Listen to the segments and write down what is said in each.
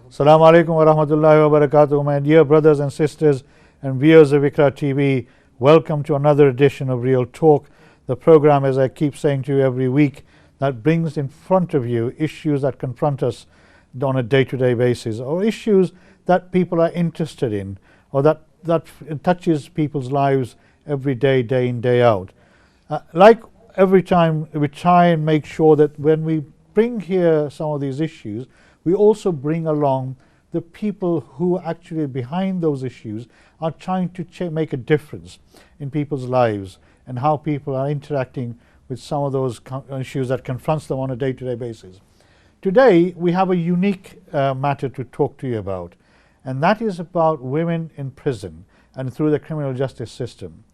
Assalamu alaikum wa rahmatullahi wa barakatuh. My dear brothers and sisters and viewers of IQRA TV, welcome to another edition of Real Talk, the program, as I keep saying to you every week, that brings in front of you issues that confront us on a day-to-day basis, or issues that people are interested in, or that touches people's lives every day, day in, day out. Like every time, we try and make sure that when we bring here some of these issues, we also bring along the people who actually behind those issues are trying to make a difference in people's lives and how people are interacting with some of those issues that confronts them on a day-to-day basis. Today we have a unique matter to talk to you about, and that is about women in prison and through the criminal justice system.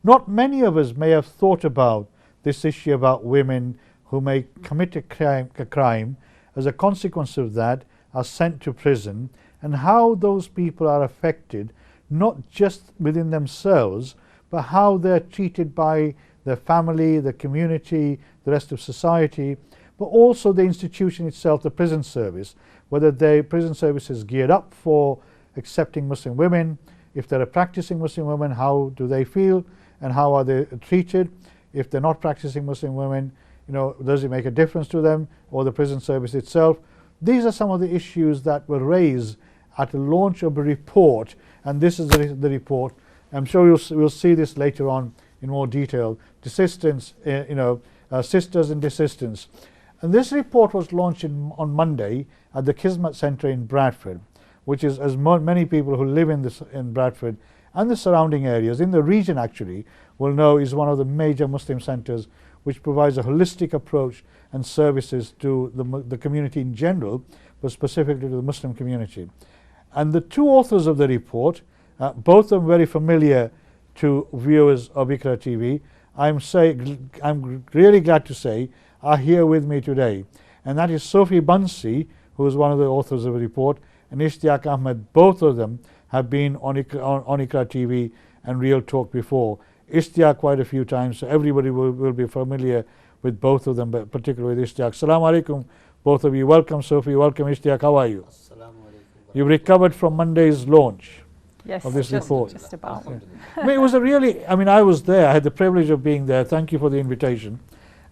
Not many of us may have thought about this issue about women who may commit a crime, as a consequence of that are sent to prison, and how those people are affected not just within themselves, but how they're treated by their family, the community, the rest of society, but also the institution itself, the prison service, whether the prison service is geared up for accepting Muslim women. If they're a practicing Muslim women, how do they feel and how are they treated? If they're not practicing Muslim women, does it make a difference to them or the prison service itself? These are some of the issues that were raised at the launch of a report, and this is the report. I'm sure we'll see this later on in more detail. Desistance, Sisters in Desistance. And this report was launched on Monday at the Kismet Centre in Bradford, which is, as many people who live in Bradford and the surrounding areas, in the region actually, will know, is one of the major Muslim centres which provides a holistic approach and services to the community in general, but specifically to the Muslim community. And the two authors of the report, both of them very familiar to viewers of IQRA TV, I'm really glad to say, are here with me today. And that is Sophie Bansi, who is one of the authors of the report, and Ishtiaq Ahmed. Both of them have been on IQRA TV and Real Talk before. Ishtiaq quite a few times, so everybody will be familiar with both of them, but particularly with Ishtiaq. Assalamu alaikum, both of you. Welcome Sophie, welcome Ishtiaq. How are you? You've recovered from Monday's launch of this report. Just about. Yeah. It was I was there, I had the privilege of being there. Thank you for the invitation.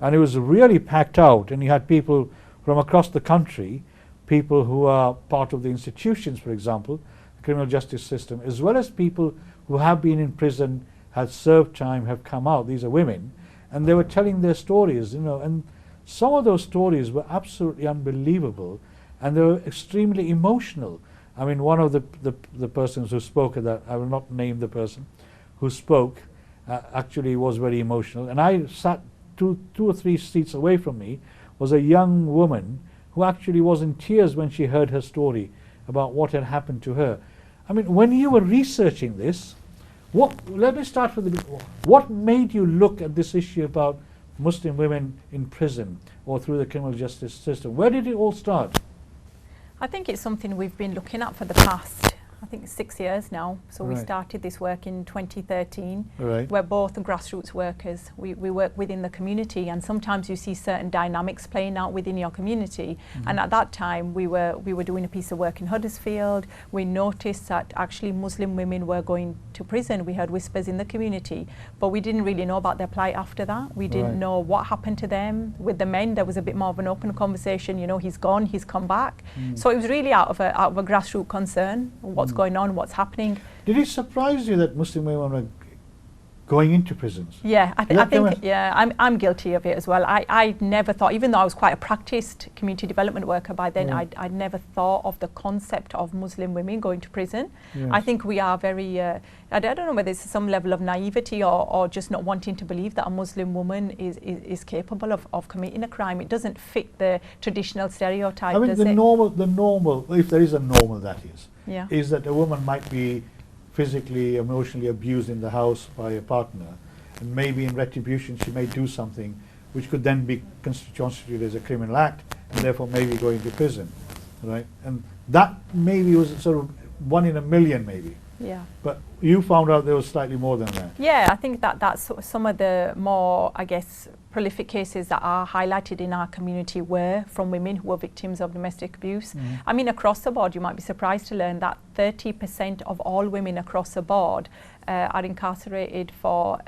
And it was really packed out, and you had people from across the country, people who are part of the institutions, for example, the criminal justice system, as well as people who have been in prison, had served time, have come out. These are women, and they were telling their stories, and some of those stories were absolutely unbelievable, and they were extremely emotional. I mean, one of the persons who spoke at that, I will not name the person who spoke, actually was very emotional. And I sat two or three seats away from me was a young woman who actually was in tears when she heard her story about what had happened to her. I mean, when you were researching this, let me start with what made you look at this issue about Muslim women in prison or through the criminal justice system? Where did it all start? I think it's something we've been looking at for the past, 6 years now. So we started this work in 2013. We're both grassroots workers. We work within the community, and sometimes you see certain dynamics playing out within your community. And at that time we were doing a piece of work in Huddersfield. We noticed that actually Muslim women were going to prison. We heard whispers in the community, but we didn't really know about their plight after that. We didn't know what happened to them. With the men, there was a bit more of an open conversation. He's gone, he's come back. So it was really out of a grassroots concern. What's going on, what's happening. Did it surprise you that Muslim women were going into prisons? Yeah, I think I'm guilty of it as well. I never thought, even though I was quite a practiced community development worker by then, I'd never thought of the concept of Muslim women going to prison. I think we are very, I don't know whether it's some level of naivety or just not wanting to believe that a Muslim woman is capable of committing a crime. It doesn't fit the traditional stereotype, I mean, does the it? normal, if there is a normal, that is that a woman might be physically, emotionally abused in the house by a partner, and maybe in retribution she may do something which could then be constituted as a criminal act, and therefore maybe going to prison, right? And that maybe was sort of 1 in a million, maybe. Yeah. But you found out there was slightly more than that. Yeah, I think that's some of the more, I guess, prolific cases that are highlighted in our community were from women who were victims of domestic abuse. I mean, across the board, you might be surprised to learn that 30% of all women across the board are incarcerated for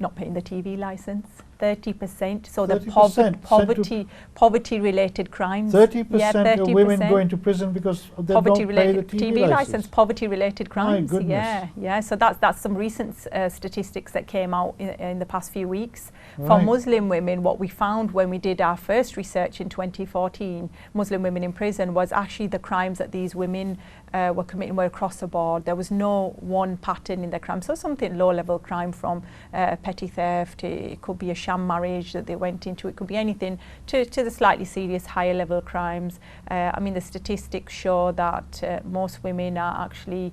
not paying the TV licence. 30%. So 30% the poverty-related crimes. 30% of women go into prison because they don't pay the TV license. Poverty-related crimes. My goodness. Yeah. So that's some recent statistics that came out in the past few weeks. For Muslim women, what we found when we did our first research in 2014, Muslim women in prison, was actually the crimes that these women were committing were across the board. There was no one pattern in their crime. So something low-level crime from petty theft, it could be a sham marriage that they went into, it could be anything, to the slightly serious higher-level crimes. I mean, the statistics show that most women are actually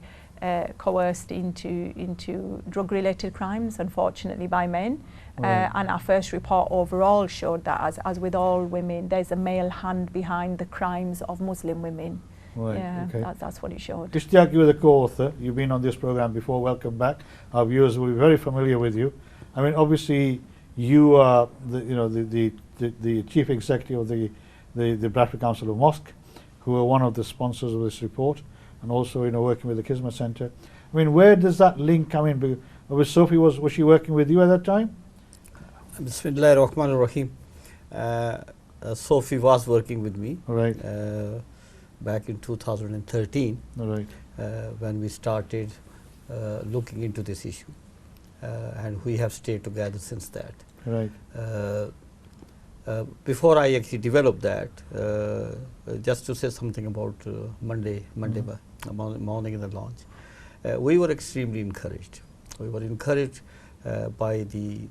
coerced into drug-related crimes, unfortunately, by men. And our first report overall showed that, as with all women, there's a male hand behind the crimes of Muslim women. That's what it showed. Ishtiyaq, you were the co-author. You've been on this program before. Welcome back. Our viewers will be very familiar with you. I mean, obviously, you are the chief executive of the Bradford Council of Mosque, who are one of the sponsors of this report, and also working with the Kismet Centre. I mean, where does that link come in? Was Sophie was she working with you at that time? Bismillahirrahmanirrahim. Sophie was working with me. Right. Back in 2013, when we started looking into this issue, and we have stayed together since that. Right. Before I actually developed that, just to say something about Monday morning in the launch, we were extremely encouraged. We were encouraged by the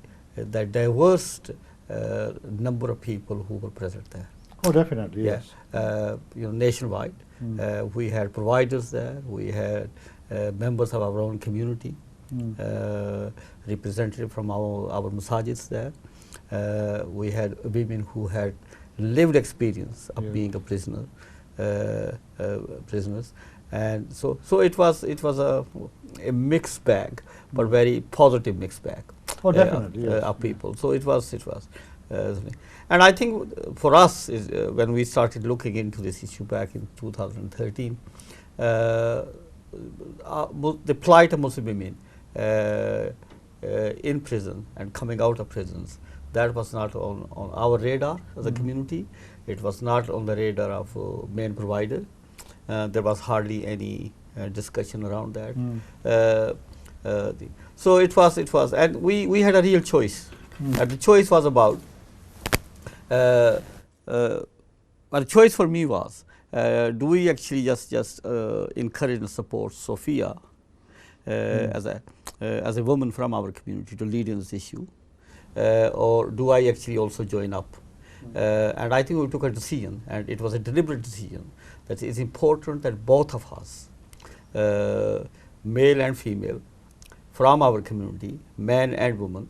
diverse number of people who were present there. Oh, definitely, yes. Nationwide. We had providers there, we had members of our own community, representative from our masajids there. We had women who had lived experience of being a prisoners, and so it was a mixed bag, but very positive mixed bag. Oh, definitely, yes. Of people. So it was. And I think for us, when we started looking into this issue back in 2013, the plight of Muslim women in prison and coming out of prisons, that was not on our radar as a community. It was not on the radar of main provider. There was hardly any discussion around that. So it was, and we had a real choice. And the choice was about. The choice for me was, do we actually just encourage and support Sophia as a woman from our community to lead in this issue, or do I actually also join up? And I think we took a decision, and it was a deliberate decision, that it's important that both of us, male and female, from our community, man and woman,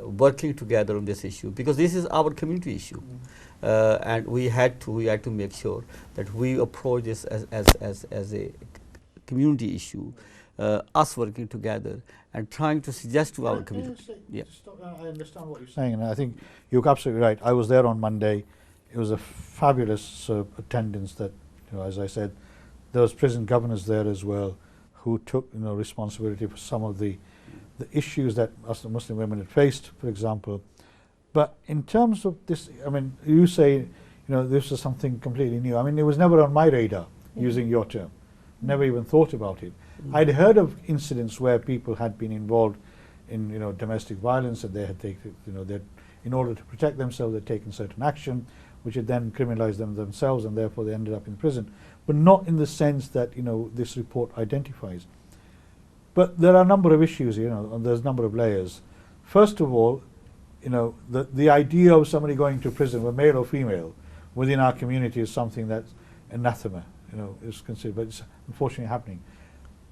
working together on this issue, because this is our community issue, and we had to make sure that we approach this as a community issue, us working together and trying to suggest to our community. I understand what you're saying, and I think you're absolutely right. I was there on Monday. It was a fabulous attendance. That, as I said, there was prison governors there as well, who took responsibility for some of the issues that us Muslim women had faced, for example. But in terms of this, I mean, you say, this is something completely new. I mean, it was never on my radar, using your term. Never even thought about it. I'd heard of incidents where people had been involved in, domestic violence, and they had taken, in order to protect themselves, they'd taken certain action, which had then criminalized them themselves, and therefore they ended up in prison. But not in the sense that, this report identifies. But there are a number of issues, and there's a number of layers. First of all, the idea of somebody going to prison, whether male or female, within our community is something that's anathema, is considered, but it's unfortunately happening.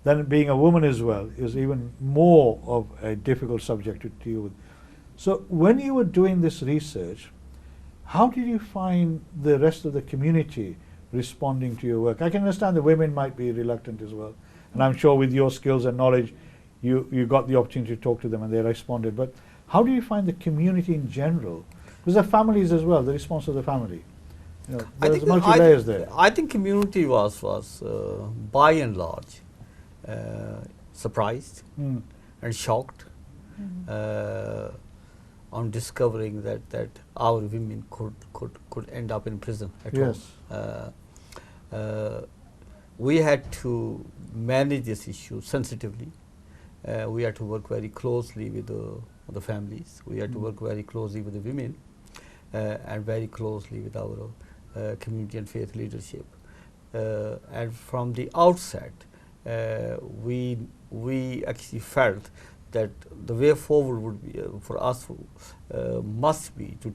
Then being a woman as well is even more of a difficult subject to deal with. So when you were doing this research, how did you find the rest of the community responding to your work? I can understand the women might be reluctant as well. And I'm sure with your skills and knowledge, you got the opportunity to talk to them and they responded. But How do you find the community in general? Because the families as well, the response of the family. You know, there's multi-layers there. I think community was by and large surprised and shocked on discovering that our women could end up in prison at all. We had to manage this issue sensitively. We had to work very closely with the families. We had to work very closely with the women and very closely with our community and faith leadership. And from the outset, we actually felt that the way forward would be for us must be to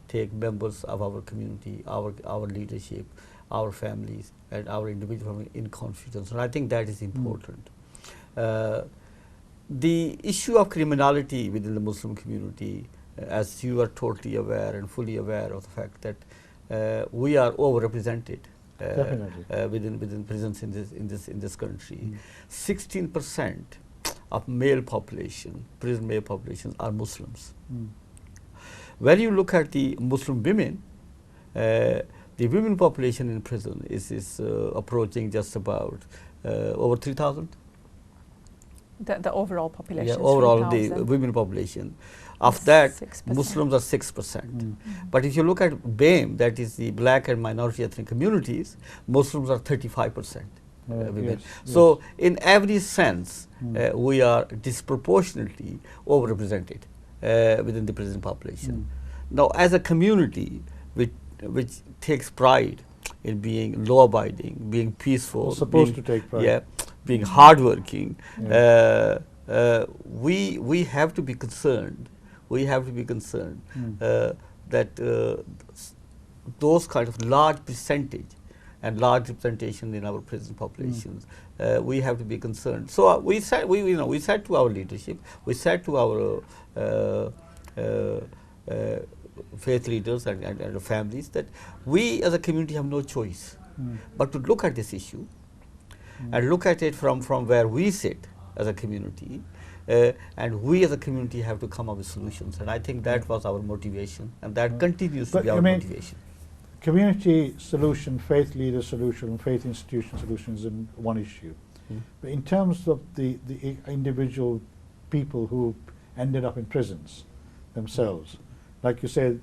take members of our community, our leadership, our families, and our individual family in confidence, and I think that is important. The issue of criminality within the Muslim community, as you are totally aware and fully aware of the fact that we are overrepresented within prisons in this country. 16% of male population, prison male populations, are Muslims. When you look at the Muslim women, the women population in prison is approaching just about over 3,000. The overall population. Yeah, overall the women population. Of that, 6%. Muslims are 6%. But if you look at BAME, that is the black and minority ethnic communities, Muslims are 35%. Women. So in every sense, we are disproportionately overrepresented within the prison population. Now, as a community which takes pride in being law-abiding, being peaceful, supposed to take pride, being hardworking, we have to be concerned. We have to be concerned that those kind of large percentage and large representation in our prison populations, we have to be concerned. So we said to our leadership, we said to our faith leaders and families that we as a community have no choice but to look at this issue and look at it from where we sit as a community, and we as a community have to come up with solutions. And I think that was our motivation, and that continues to be our motivation. Community solution, faith leader solution, faith institution solution is one issue. But in terms of the individual people who ended up in prisons themselves, like you said,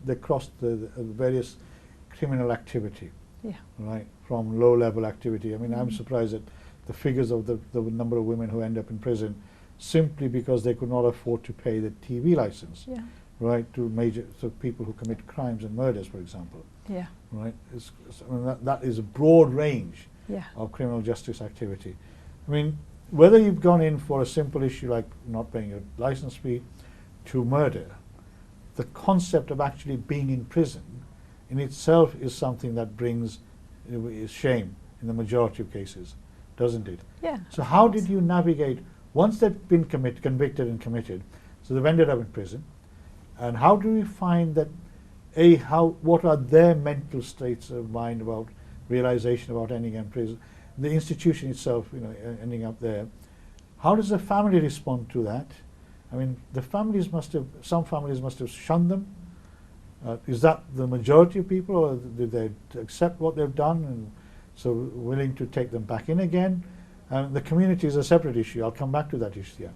they crossed the various criminal activity, right, from low-level activity. I mean, I'm surprised at the figures of the number of women who end up in prison simply because they could not afford to pay the TV license, right, to people who commit crimes and murders, for example. Right. That is a broad range of criminal justice activity. I mean, whether you've gone in for a simple issue like not paying your license fee to murder, the concept of actually being in prison in itself is something that brings shame in the majority of cases, doesn't it? So how did you navigate, once they've been convicted and committed, so they've ended up in prison, and how do you find that, what are their mental states of mind about realization about ending up in prison, the institution itself, ending up there? How does the family respond to that? I mean, some families must have shunned them. Is that the majority of people, or did they accept what they've done and so willing to take them back in again? The community is a separate issue. I'll come back to that issue.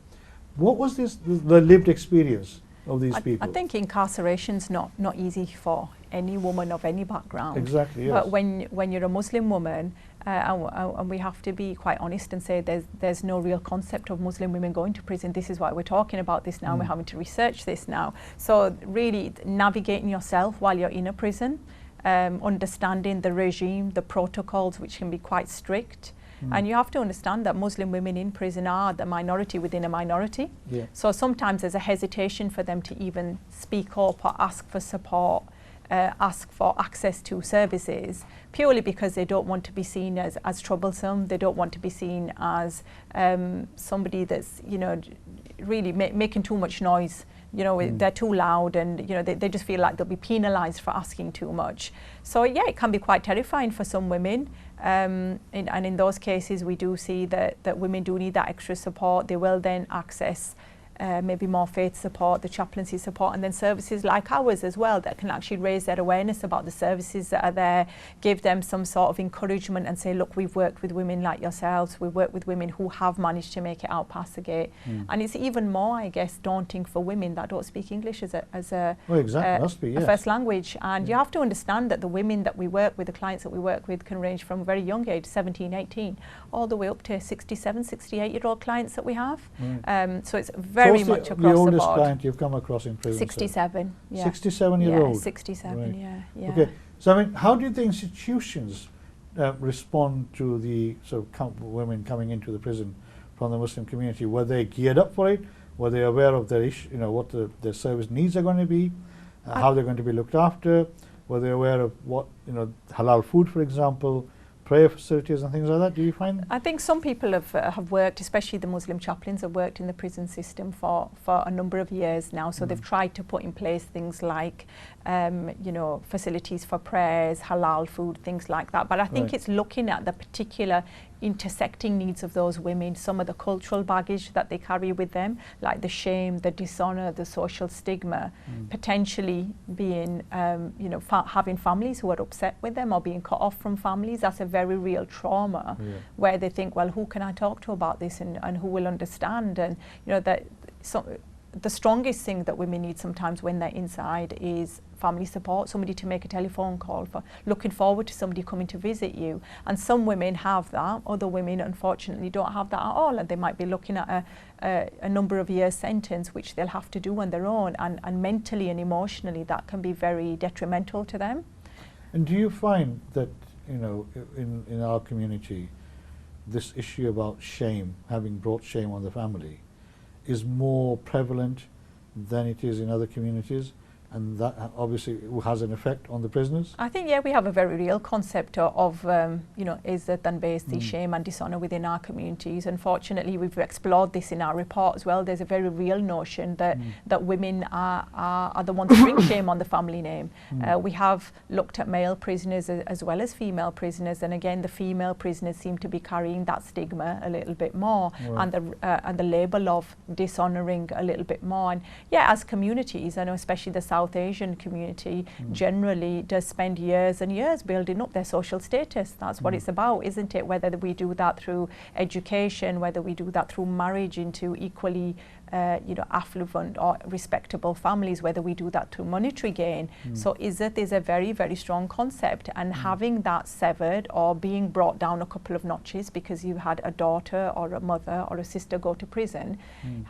What was the lived experience of these people? I think incarceration's not easy for any woman of any background. Exactly, yes. But when you're a Muslim woman, and we have to be quite honest and say there's no real concept of Muslim women going to prison. This is why we're talking about this now. We're having to research this now. So really navigating yourself while you're in a prison, understanding the regime, the protocols, which can be quite strict. And you have to understand that Muslim women in prison are the minority within a minority. So sometimes there's a hesitation for them to even speak up or ask for support, ask for access to services, purely because they don't want to be seen as troublesome. They don't want to be seen as somebody that's really making too much noise. They're too loud, and they just feel like they'll be penalized for asking too much. So it can be quite terrifying for some women, and in those cases we do see that women do need that extra support. They will then access maybe more faith support, the chaplaincy support, and then services like ours as well that can actually raise their awareness about the services that are there, give them some sort of encouragement and say, look, we've worked with women like yourselves, we've worked with women who have managed to make it out past the gate. And it's even more, I guess, daunting for women that don't speak English as a first language. And you have to understand that the women that we work with, the clients that we work with, can range from a very young age, 17, 18, all the way up to 67, 68-year-old clients that we have. So it's very much across the board. The oldest client you've come across in prison? 67. Yeah. 67-year-old? Yeah, 67. Right. Yeah. Okay. So I mean, how do the institutions respond to the sort of women coming into the prison from the Muslim community? Were they geared up for it? Were they aware of their issue, what their service needs are going to be, how they're going to be looked after? Were they aware of what, halal food, for example, prayer facilities and things like that? Do you find? I think some people have worked, especially the Muslim chaplains, have worked in the prison system for a number of years now. So they've tried to put in place things like, facilities for prayers, halal food, things like that. But I think it's looking at the particular intersecting needs of those women, some of the cultural baggage that they carry with them, like the shame, the dishonor, the social stigma, potentially being, having families who are upset with them or being cut off from families. That's a very real trauma where they think, well, who can I talk to about this and who will understand? And, the strongest thing that women need sometimes when they're inside is family support, somebody to make a telephone call for, looking forward to somebody coming to visit you. And some women have that, other women unfortunately don't have that at all, and they might be looking at a number of years sentence which they'll have to do on their own, and mentally and emotionally that can be very detrimental to them. And do you find that, in our community, this issue about shame, having brought shame on the family, is more prevalent than it is in other communities? And that obviously has an effect on the prisoners? I think, we have a very real concept of izzat and be'ezati, shame and dishonour within our communities. Unfortunately, we've explored this in our report as well. There's a very real notion that women are the ones who bring shame on the family name. We have looked at male prisoners as well as female prisoners, and again, the female prisoners seem to be carrying that stigma a little bit more, and the label of dishonouring a little bit more. And as communities, I know especially the South Asian community generally does spend years and years building up their social status. That's what it's about, isn't it? Whether we do that through education, whether we do that through marriage into equally affluent or respectable families, whether we do that through monetary gain. So izzat is a very, very strong concept, and having that severed or being brought down a couple of notches because you had a daughter or a mother or a sister go to prison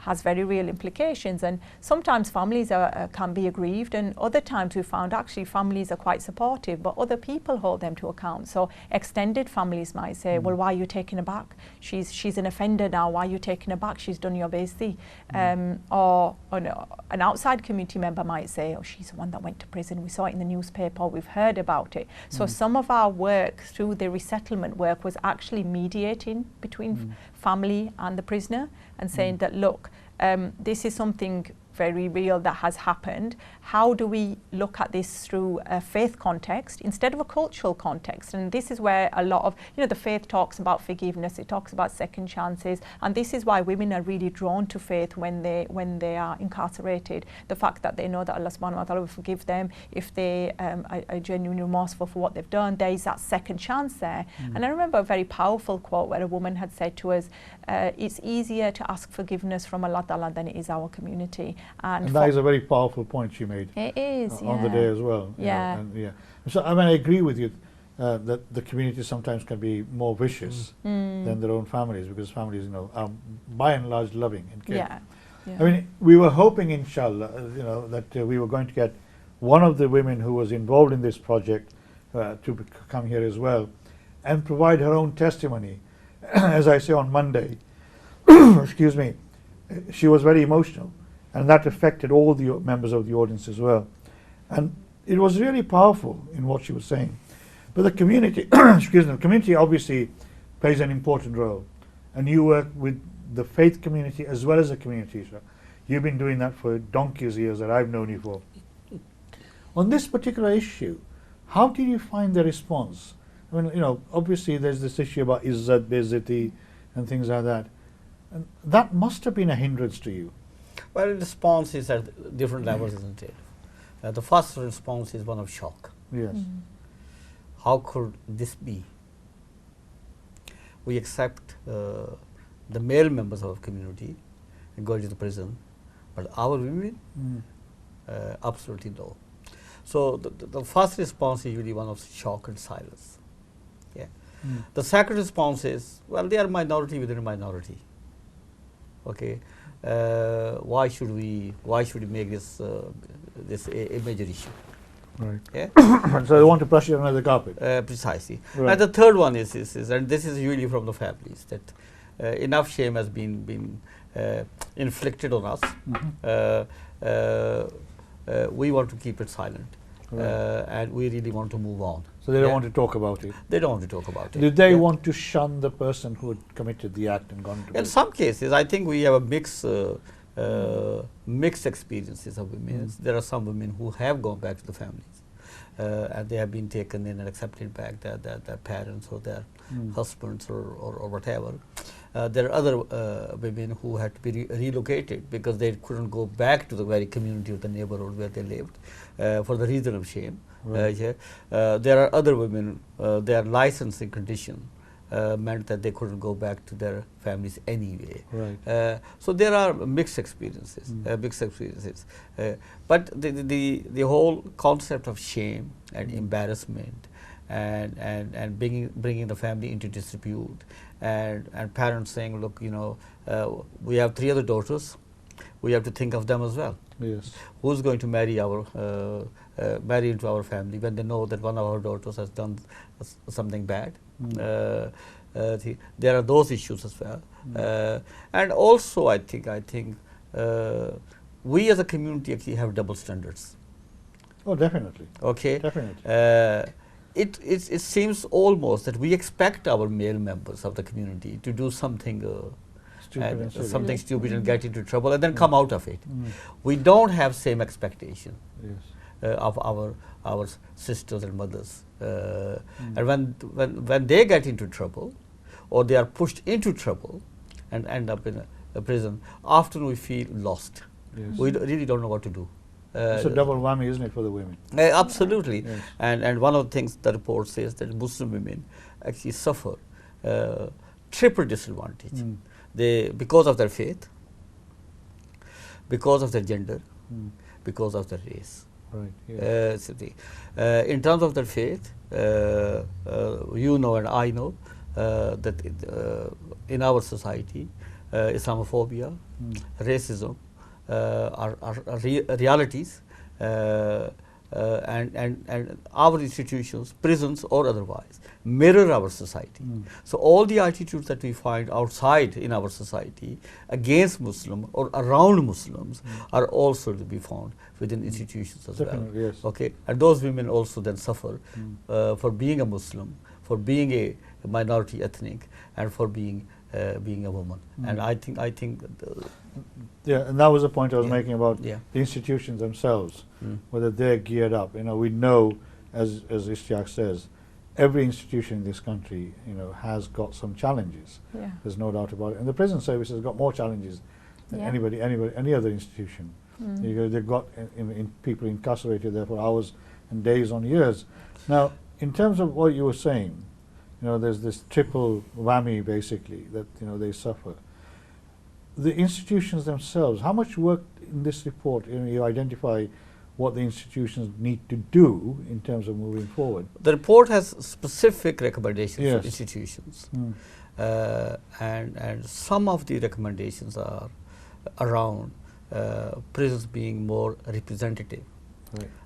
has very real implications. And sometimes families can be aggrieved, and other times we found actually families are quite supportive, but other people hold them to account. So extended families might say, well, why are you taking her back? She's an offender now, why are you taking her back? She's done your be'ezati. Or an outside community member might say, oh, she's the one that went to prison, we saw it in the newspaper, we've heard about it. So some of our work through the resettlement work was actually mediating between family and the prisoner and saying that, look, this is something very real that has happened. How do we look at this through a faith context instead of a cultural context? And this is where a lot of, the faith talks about forgiveness, it talks about second chances, and this is why women are really drawn to faith when they are incarcerated. The fact that they know that Allah subhanahu wa ta'ala will forgive them if they are genuinely remorseful for what they've done. There is that second chance there. And I remember a very powerful quote where a woman had said to us, it's easier to ask forgiveness from Allah Ta'ala than it is our community. And that is a very powerful point she made. It is, on the day as well. So I agree with you that the community sometimes can be more vicious than their own families, because families, are by and large loving and caring. I mean, we were hoping, inshallah, that we were going to get one of the women who was involved in this project to come here as well and provide her own testimony. As I say on Monday, excuse me, she was very emotional, and that affected all the members of the audience as well. And it was really powerful in what she was saying. But the community, excuse me, the community obviously plays an important role. And you work with the faith community as well as the community. So you've been doing that for donkey's years that I've known you for. On this particular issue, how did you find the response? I mean, obviously there's this issue about izzat, be'ezati and things like that. And that must have been a hindrance to you. Well, response is at different levels, isn't it? The first response is one of shock. Yes. How could this be? We accept the male members of our community and go into the prison, but our women, absolutely no. So the first response is usually one of shock and silence. Yeah. The second response is, well, they are minority within a minority. Okay. Why should we make this a major issue? Right. Yeah. So they want to brush it under the carpet. Precisely. Right. And the third one is, and this is usually from the families, that enough shame has been inflicted on us. We want to keep it silent, and we really want to move on. So they don't want to talk about it. They don't want to talk about it. Do they want to shun the person who had committed the act and gone to prison? In some cases, I think we have a mixed experiences of women. There are some women who have gone back to the families, and they have been taken in and accepted back their parents or their husbands or whatever. There are other women who had to be relocated because they couldn't go back to the very community or the neighborhood where they lived for the reason of shame. There are other women, their licensing condition meant that they couldn't go back to their families anyway. Right. So there are mixed experiences, but the whole concept of shame and embarrassment and bringing the family into dispute, and parents saying, look, we have 3 other daughters, we have to think of them as well. Yes. Who's going to marry into our family when they know that one of our daughters has done something bad? There are those issues as well, and also I think we as a community actually have double standards. Oh, definitely. Okay. Definitely. It seems almost that we expect our male members of the community to do something stupid and get into trouble and then come out of it. We don't have same expectation of our sisters and mothers, and when they get into trouble or they are pushed into trouble and end up in a prison, often we feel lost. Yes. We really don't know what to do. It's a double whammy, isn't it, for the women? Absolutely. Yes. And one of the things the report says that Muslim women actually suffer triple disadvantage. They, because of their faith, because of their gender, because of their race. Right. Yes. In terms of their faith, and I know that in our society, Islamophobia, racism are realities, and our institutions, prisons or otherwise, mirror our society. So all the attitudes that we find outside in our society against Muslim or around Muslims are also to be found within institutions as Definitely, well. yes. Okay, and those women also then suffer for being a Muslim, for being a minority ethnic, and for being a woman. And I think and that was the point I was making about the institutions themselves, whether they're geared up. We know, as Ishtiaq says, every institution in this country, has got some challenges. Yeah. There's no doubt about it. And the prison service has got more challenges than any other institution. They've got people incarcerated there for hours and days on years. Now, in terms of what you were saying, there's this triple whammy basically that they suffer. The institutions themselves, how much work in this report, you identify what the institutions need to do in terms of moving forward? The report has specific recommendations for institutions, and some of the recommendations are around prisons being more representative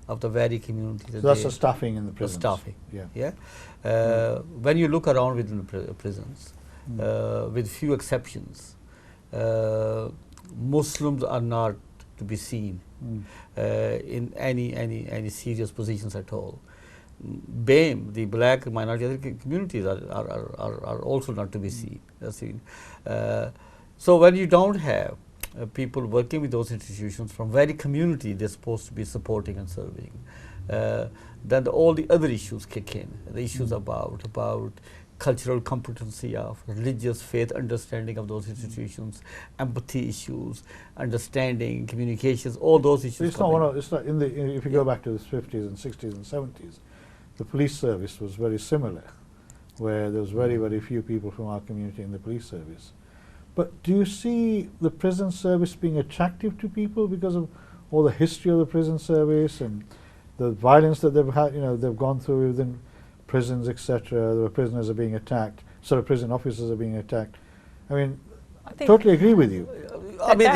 of the very community. So that's the staffing in the prisons. The staffing, when you look around within the prisons, with few exceptions, Muslims are not to be seen in any serious positions at all. BAME, the black minority communities are also not to be seen. So when you don't have people working with those institutions from very community they're supposed to be supporting and serving, then all the other issues kick in. The issues about cultural competency of religious faith understanding of those institutions, empathy issues, understanding, communications, all those issues. It's not it's not if you go back to the 50s and 60s and 70s, the police service was very similar, where there was very, very few people from our community in the police service. But do you see the prison service being attractive to people because of all the history of the prison service and the violence that they've had, they've gone through within prisons, etc. The prisoners are being attacked, prison officers are being attacked. I mean, I totally agree with you. I mean,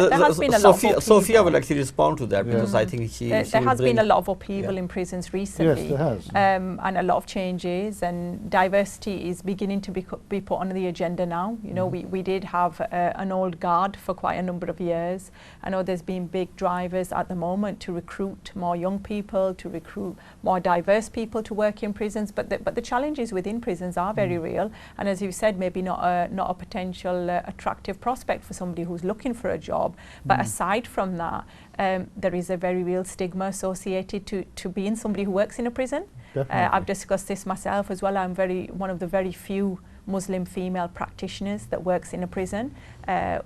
Sophia will actually respond to that because I think there has been a lot of upheaval in prisons recently. Yes, there has. And a lot of changes, and diversity is beginning to be put on the agenda now. We did have an old guard for quite a number of years. I know there's been big drivers at the moment to recruit more young people, to recruit more diverse people to work in prisons, but the challenges within prisons are very real, and as you said, maybe not a potential attractive prospect for somebody who's looking for a job. But aside from that, there is a very real stigma associated to being somebody who works in a prison. I've discussed this myself as well. I'm one of the very few Muslim female practitioners that works in a prison.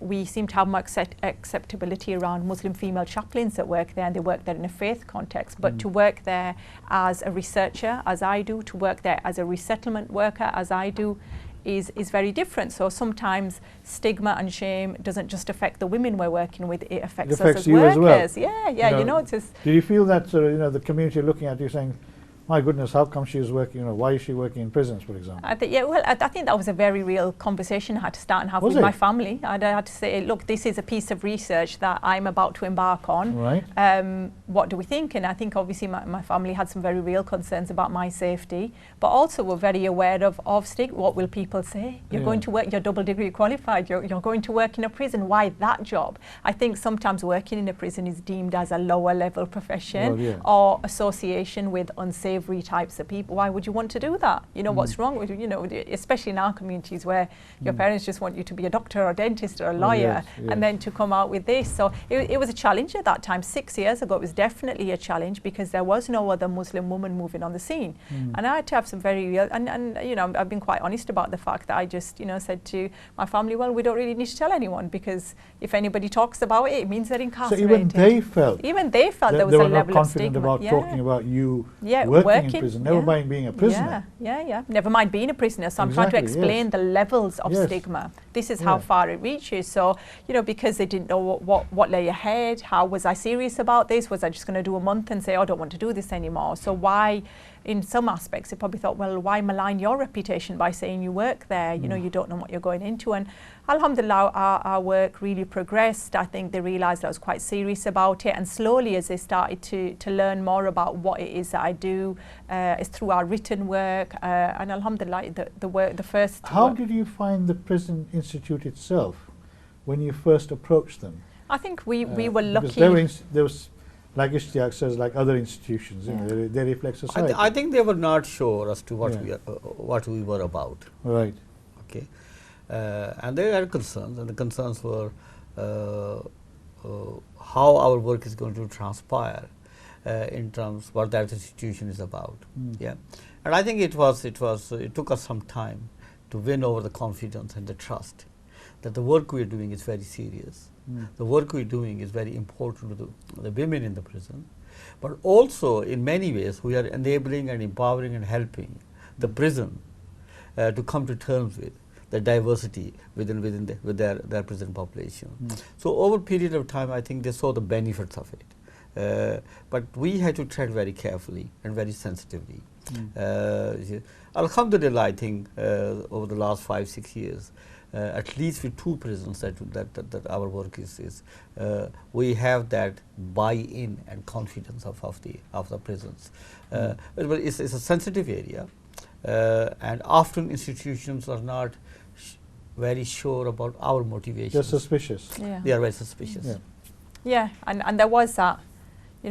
We seem to have more acceptability around Muslim female chaplains that work there, and they work there in a faith context. But to work there as a researcher, as I do, to work there as a resettlement worker, as I do, is very different. So sometimes stigma and shame doesn't just affect the women we're working with, it affects us as workers. It's just... Do you feel that the community looking at you saying, my goodness, how come she's working, why is she working in prisons, for example? I think that was a very real conversation I had to start and have with my family. I had to say, look, this is a piece of research that I'm about to embark on. Right. What do we think? And I think obviously my family had some very real concerns about my safety, but also were very aware of stigma. What will people say? You're going to work, you're double degree qualified, you're going to work in a prison, why that job? I think sometimes working in a prison is deemed as a lower level profession or association with unsavory types of people. Why would you want to do that? What's wrong with you? Especially in our communities where your parents just want you to be a doctor or a dentist or a lawyer, and then to come out with this. So it was a challenge at that time. 6 years ago, it was definitely a challenge because there was no other Muslim woman moving on the scene. And I had to have some very real, and I've been quite honest about the fact that I just, said to my family, well, we don't really need to tell anyone, because if anybody talks about it, it means they're incarcerated. So even they felt there was a level of stigma. About talking about you working in prison, never mind being a prisoner. Never mind being a prisoner. So I'm trying to explain the levels of stigma. This is how far it reaches. So, because they didn't know what lay ahead, how was I serious about this? Was I just going to do a month and say, oh, I don't want to do this anymore? So why, in some aspects, they probably thought, well, why malign your reputation by saying you work there? You don't know what you're going into. And alhamdulillah, our work really progressed. I think they realised I was quite serious about it. And slowly, as they started to learn more about what it is that I do, it's through our written work. And alhamdulillah, the first... How did you find the prison institute itself when you first approached them? I think we were lucky. There was, like Ishtiaq says, like other institutions, they reflect society. I think they were not sure as to what we were about. Right. Okay. And they had concerns, and the concerns were how our work is going to transpire in terms of what that institution is about. And I think it took us some time to win over the confidence and the trust that the work we are doing is very serious. The work we are doing is very important to the women in the prison, but also in many ways we are enabling and empowering and helping the prison to come to terms with the diversity with their prison population. So over a period of time, I think they saw the benefits of it. But we had to tread very carefully and very sensitively. Alhamdulillah, I think over the last 5-6 years, at least with 2 prisons that our work is we have that buy-in and confidence of the prisons. But it's a sensitive area, and often institutions are not very sure about our motivations. They're suspicious. They are very suspicious. And there was that,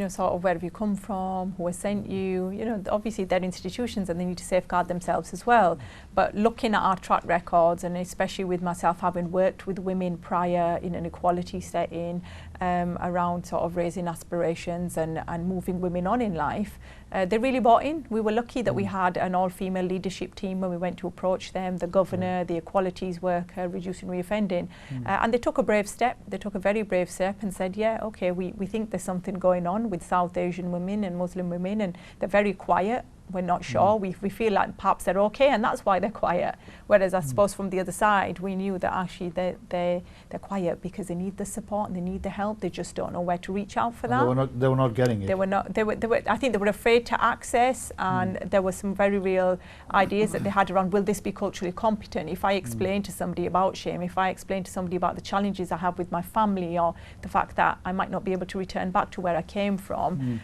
sort of where have you come from, who has sent you, obviously they're institutions and they need to safeguard themselves as well. But looking at our track records, and especially with myself having worked with women prior in an equality setting, around sort of raising aspirations and moving women on in life, they really bought in. We were lucky that we had an all-female leadership team when we went to approach them, the governor, the equalities worker, reducing reoffending, and they took a brave step. They took a very brave step and said, yeah, okay, we think there's something going on with South Asian women and Muslim women, and they're very quiet. We're not sure. We feel like perhaps they're okay, and that's why they're quiet. Whereas I suppose from the other side, we knew that actually they're quiet because they need the support and they need the help. They just don't know where to reach out for that. They were not getting it. They were not. They were. I think they were afraid to access, and there were some very real ideas that they had around, will this be culturally competent? If I explain to somebody about shame, if I explain to somebody about the challenges I have with my family, or the fact that I might not be able to return back to where I came from,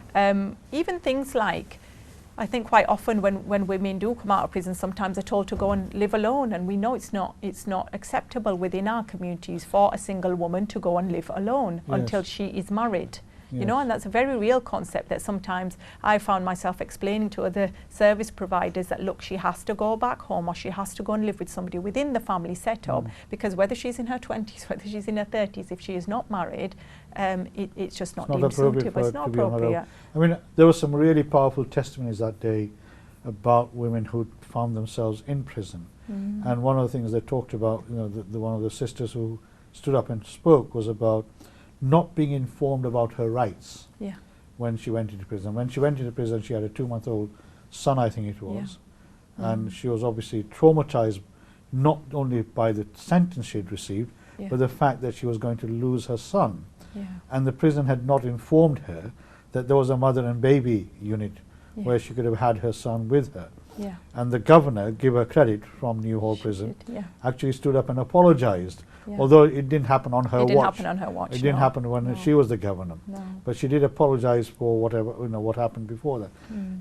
even things like, I think quite often when women do come out of prison, sometimes they're told to go and live alone, and we know it's not acceptable within our communities for a single woman to go and live alone until she is married. You know, and that's a very real concept that sometimes I found myself explaining to other service providers that, look, she has to go back home, or she has to go and live with somebody within the family setup, because whether she's in her 20s, whether she's in her 30s, if she is not married, it's just not deemed suitable. It's not appropriate. I mean, there were some really powerful testimonies that day about women who found themselves in prison. And one of the things they talked about, you know, one of the sisters who stood up and spoke was about not being informed about her rights when she went into prison. When she went into prison, she had a 2-month-old son, I think it was, and she was obviously traumatized not only by the sentence she had received, but the fact that she was going to lose her son. And the prison had not informed her that there was a mother and baby unit where she could have had her son with her. And the governor, give her credit, from New Hall Prison, actually stood up and apologized. Although it didn't happen on her watch. It didn't happen on her watch. It didn't happen when she was the governor. But she did apologize for whatever, you know, what happened before that.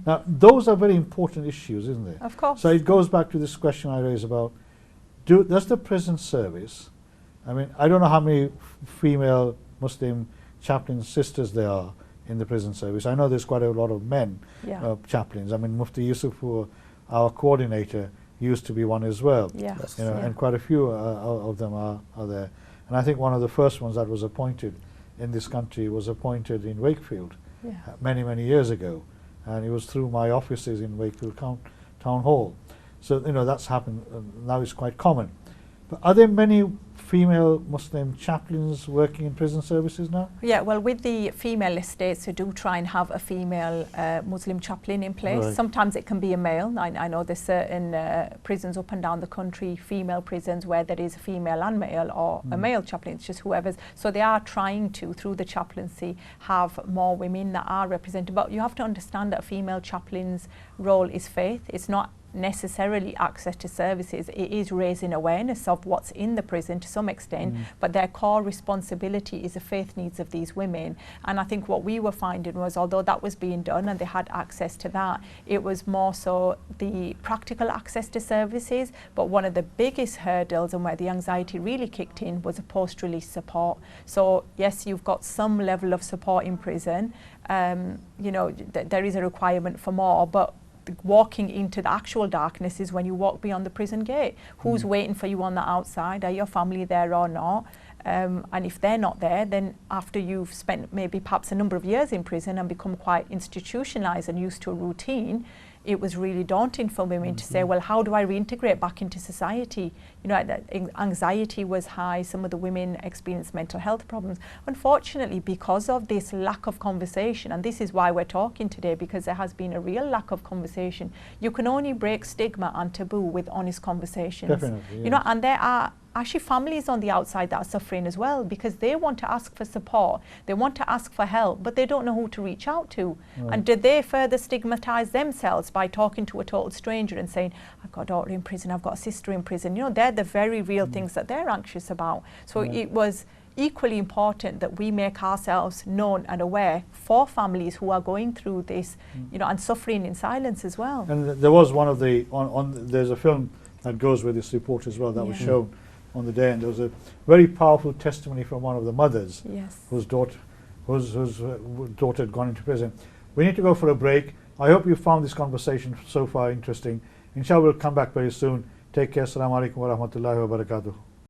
Now, those are very important issues, isn't they? Of course. So it goes back to this question I raised about, does the prison service, I mean, I don't know how many female Muslim chaplain sisters there are in the prison service. I know there's quite a lot of men chaplains. I mean, Mufti Yusuf, who our coordinator, used to be one as well. You know, and quite a few of them are there. And I think one of the first ones that was appointed in this country was appointed in Wakefield many, many years ago. And it was through my offices in Wakefield Town Hall. So, you know, that's happened, now it's quite common. But are there many female Muslim chaplains working in prison services now? Yeah, well, with the female estates, we do try and have a female Muslim chaplain in place. Sometimes it can be a male. I know there's certain prisons up and down the country, female prisons, where there is a female and male, or a male chaplain. It's just whoever's. So they are trying to, through the chaplaincy, have more women that are represented. But you have to understand that a female chaplain's role is faith. It's not necessarily access to services. It is raising awareness of what's in the prison to some extent, but their core responsibility is the faith needs of these women. And I think what we were finding was, although that was being done and they had access to that, it was more so the practical access to services. But one of the biggest hurdles, and where the anxiety really kicked in, was a post-release support. So yes, you've got some level of support in prison. You know, there is a requirement for more, but walking into the actual darkness is when you walk beyond the prison gate. Who's waiting for you on the outside? Are your family there or not? And if they're not there, then after you've spent maybe perhaps a number of years in prison and become quite institutionalized and used to a routine, it was really daunting for women to say, well, how do I reintegrate back into society? You know, anxiety was high. Some of the women experienced mental health problems. Unfortunately, because of this lack of conversation, and this is why we're talking today, because there has been a real lack of conversation. You can only break stigma and taboo with honest conversations. Definitely, yes. You know, and there are actually families on the outside that are suffering as well, because they want to ask for support, they want to ask for help, but they don't know who to reach out to. And do they further stigmatize themselves by talking to a total stranger and saying, I've got a daughter in prison, I've got a sister in prison? You know, they're the very real things that they're anxious about. So it was equally important that we make ourselves known and aware for families who are going through this, you know, and suffering in silence as well. And there was one of the, there's a film that goes with this report as well that was shown on the day, and there was a very powerful testimony from one of the mothers whose daughter had gone into prison. We need to go for a break. I hope you found this conversation so far interesting. Inshallah, we'll come back very soon. Take care. Assalamu alaikum wa rahmatullahi wa barakatuh.